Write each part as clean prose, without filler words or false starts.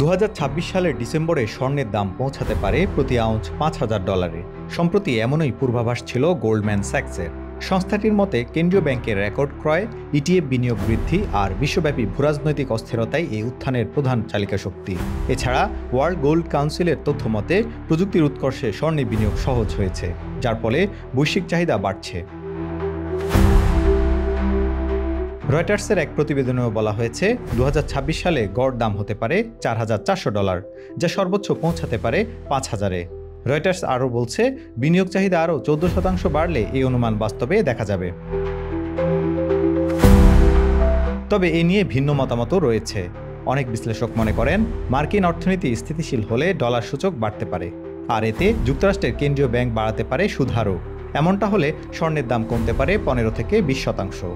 2026 সালের ডিসেম্বরে স্বর্ণের দাম পৌঁছাতে পারে প্রতি আউন্স $5,000। সম্প্রতি এমনই পূর্বাভাস ছিল গোল্ডম্যান স্যাক্সের। সংস্থাটির মতে কেন্দ্রীয় ব্যাংকের রেকর্ড ক্রয়, ইটিএফ বিনিয়োগ বৃদ্ধি আর বিশ্বব্যাপী ভূরাজনৈতিক অস্থিরতাই এই উত্থানের প্রধান চালিকা শক্তি। এছাড়া ওয়ার্ল্ড গোল্ড কাউন্সিলের তথ্য মতে প্রযুক্তির উৎকর্ষে স্বর্ণে বিনিয়োগ সহজ হয়েছে, যার ফলে বৈশ্বিক চাহিদা বাড়ছে। রয়টার্সের এক প্রতিবেদনেও বলা হয়েছে 2026 সালে গড় দাম হতে পারে $4,400, যা সর্বোচ্চ পৌঁছাতে পারে 5,000-এ। রয়টার্স আরও বলছে, বিনিয়োগ চাহিদা আরও 14% বাড়লে এই অনুমান বাস্তবে দেখা যাবে। তবে এ নিয়ে ভিন্ন মতামতও রয়েছে। অনেক বিশ্লেষক মনে করেন মার্কিন অর্থনীতি স্থিতিশীল হলে ডলার সূচক বাড়তে পারে, আর এতে যুক্তরাষ্ট্রের কেন্দ্রীয় ব্যাংক বাড়াতে পারে সুদ হারও। এমনটা হলে স্বর্ণের দাম কমতে পারে 15 থেকে 20%।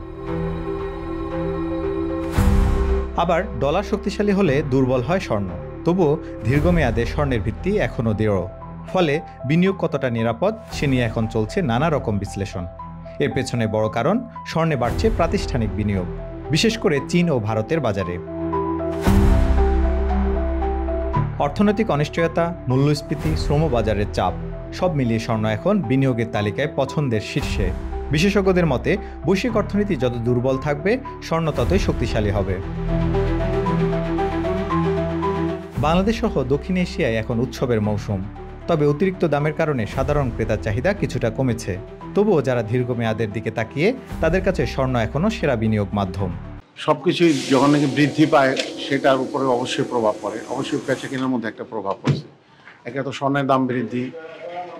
আবার ডলার শক্তিশালী হলে দুর্বল হয় স্বর্ণ। তবুও দীর্ঘমেয়াদে স্বর্ণের ভিত্তি এখনও দৃঢ়। ফলে বিনিয়োগ কতটা নিরাপদ সে নিয়ে এখন চলছে নানা রকম বিশ্লেষণ। এর পেছনে বড় কারণ স্বর্ণে বাড়ছে প্রাতিষ্ঠানিক বিনিয়োগ, বিশেষ করে চীন ও ভারতের বাজারে। অর্থনৈতিক অনিশ্চয়তা, মূল্যস্ফীতি, শ্রমবাজারের চাপ সব মিলিয়ে স্বর্ণ এখন বিনিয়োগের তালিকায় পছন্দের শীর্ষে। বিশেষজ্ঞদের মতে বৈশ্বিক অর্থনীতি যত দুর্বল থাকবে স্বর্ণ ততই শক্তিশালী হবে। বাংলাদেশ সহ দক্ষিণ এশিয়ায় এখন উৎসবের মৌসুম। তবে অতিরিক্ত দামের কারণে সাধারণ ক্রেতার চাহিদা কিছুটা কমেছে। তবুও যারা দীর্ঘমেয়াদের দিকে তাকিয়ে, তাদের কাছে স্বর্ণ এখনও সেরা বিনিয়োগ মাধ্যম। সবকিছুই যখন নাকি বৃদ্ধি পায় সেটার উপরে অবশ্যই প্রভাব পড়ে। অবশ্যই বেচা কেনার মধ্যে একটা প্রভাব পড়ছে। একে তো স্বর্ণের দাম বৃদ্ধি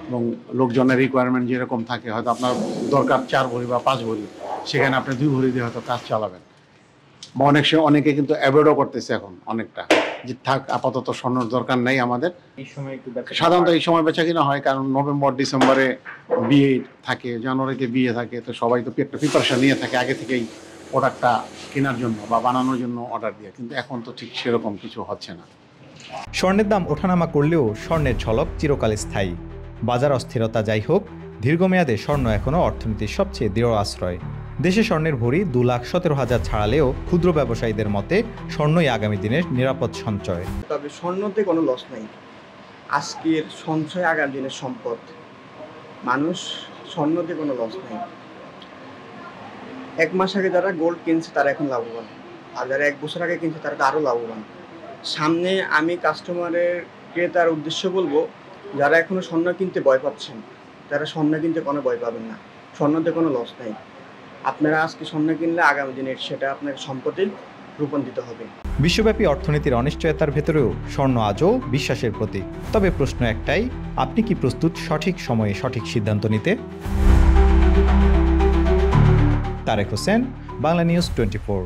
এবং লোকজনের রিকোয়ারমেন্ট যেরকম থাকে, হয়তো আপনার দরকার 4 ভরি বা 5 ভরি, সেখানে আপনি 2 ভরি দিয়ে হয়তো কাজ চালাবেন। বা অনেকে কিন্তু অ্যাভয়েডও করতেছে এখন অনেকটা, যে থাক আপাতত স্বর্ণের দরকার নেই আমাদের। সাধারণত এই সময় বেচা কিনা হয়, কারণ নভেম্বর ডিসেম্বরে বিয়ে থাকে, জানুয়ারিতে বিয়ে থাকে, তো সবাই তো একটা প্রিপারেশন নিয়ে থাকে আগে থেকেই প্রোডাক্টটা কেনার জন্য বা বানানোর জন্য অর্ডার দিয়ে। কিন্তু এখন তো ঠিক সেরকম কিছু হচ্ছে না। স্বর্ণের দাম ওঠানামা করলেও স্বর্ণের ঝলক চিরকাল স্থায়ী। বাজার অস্থিরতা যাই হোক, দীর্ঘমেয়াদে স্বর্ণ এখনও অর্থনীতির সবচেয়ে দৃঢ় আশ্রয়। দেশে স্বর্ণের ভরি 2,17,000 ছাড়ালেও ক্ষুদ্র ব্যবসায়ীদের মতে স্বর্ণই আগামী দিনের নিরাপদ সঞ্চয়। তবে স্বর্ণতে কোনো লস নাই। আজকের সঞ্চয় আগামী দিনের সম্পদ। মানুষ স্বর্ণতে কোনো লস নাই। 1 মাস আগে যারা গোল্ড কিনছে তারা এখন লাভবান, আর যারা 1 বছর আগে কিনছে তারা তো আরও লাভবান। সামনে আমি কাস্টমারের ক্রেতার উদ্দেশ্য বলবো, যারা এখনো স্বর্ণ কিনতে ভয় পাচ্ছেন, তারা স্বর্ণ কিনতে কোনো ভয় পাবেন না। স্বর্ণতে কোনো লস নাই। আপনারা আজকে স্বর্ণ কিনলে আগামী দিনে সেটা আপনার সম্পদে রূপান্তরিত হবে। বিশ্বব্যাপী অর্থনীতির অনিশ্চয়তার ভেতরেও স্বর্ণ আজও বিশ্বাসের প্রতীক। তবে প্রশ্ন একটাই, আপনি কি প্রস্তুত সঠিক সময়ে সঠিক সিদ্ধান্ত নিতে? তারেক হোসেন, বাংলা নিউজ 24।